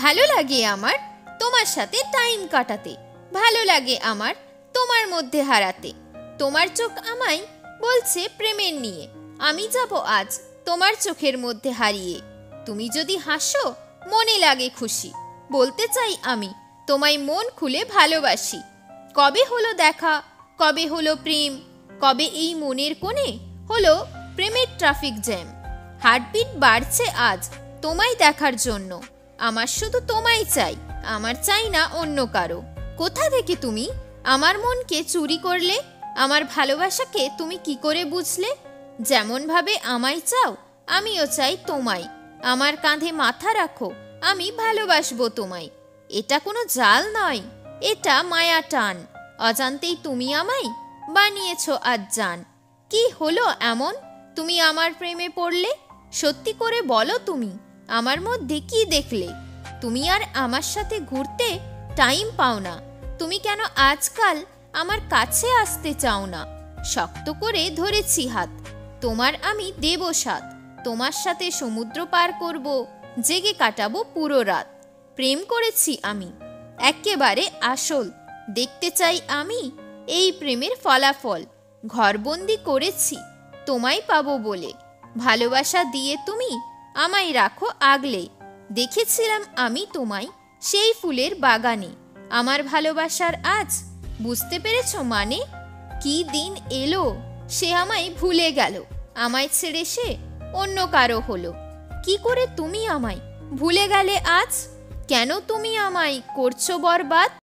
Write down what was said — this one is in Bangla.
ভালো লাগে আমার তোমার সাথে টাইম কাটাতে, ভালো লাগে আমার তোমার মধ্যে হারাতে। তোমার চোখ আমায় বলছে প্রেমের নিয়ে, আমি যাব আজ তোমার চোখের মধ্যে হারিয়ে। তুমি যদি হাসো মনে লাগে খুশি, বলতে চাই আমি তোমায় মন খুলে ভালোবাসি। কবে হলো দেখা, কবে হলো প্রেম, কবে এই মনের কোণে হলো প্রেমের ট্রাফিক জ্যাম। হার্টবিট বাড়ছে আজ তোমায় দেখার জন্য, আমার শুধু তোমায় চাই, আমার চাই না অন্য কারো। কোথা থেকে তুমি আমার মনকে চুরি করলে, আমার ভালোবাসাকে তুমি কি করে বুঝলে? যেমন ভাবে আমায় চাও আমিও চাই তোমায়, আমার কাঁধে মাথা রাখো আমি ভালোবাসবো তোমায়। এটা কোনো জাল নয়, এটা মায়া টান, অজান্তেই তুমি আমায় বানিয়েছ আজ জান। কি হলো এমন তুমি আমার প্রেমে পড়লে? সত্যি করে বলো তুমি আমার মধ্যে কি দেখলে? তুমি আর আমার সাথে ঘুরতে টাইম পাও না, তুমি কেন আজকাল আমার কাছে আসতে চাও না? শক্ত করে ধরেছি হাত, তোমার আমি দেব সাথ, তোমার সাথে সমুদ্র পার করব, জেগে কাটাবো পুরো রাত। প্রেম করেছি আমি একেবারে আসল, দেখতে চাই আমি এই প্রেমের ফলাফল। ঘরবন্দি করেছি তোমায় পাবো বলে, ভালোবাসা দিয়ে তুমি আমায় রাখো আগলে। দেখেছিলাম আমি তোমায় সেই ফুলের বাগানে, আমার ভালোবাসার আজ বুঝতে পেরেছ মানে? কি দিন এলো সে আমায় ভুলে গেল, আমায় ছেড়ে সে অন্য কারো হলো। কি করে তুমি আমায় ভুলে গেলে আজ? কেন তুমি আমায় করছো বরবাদ?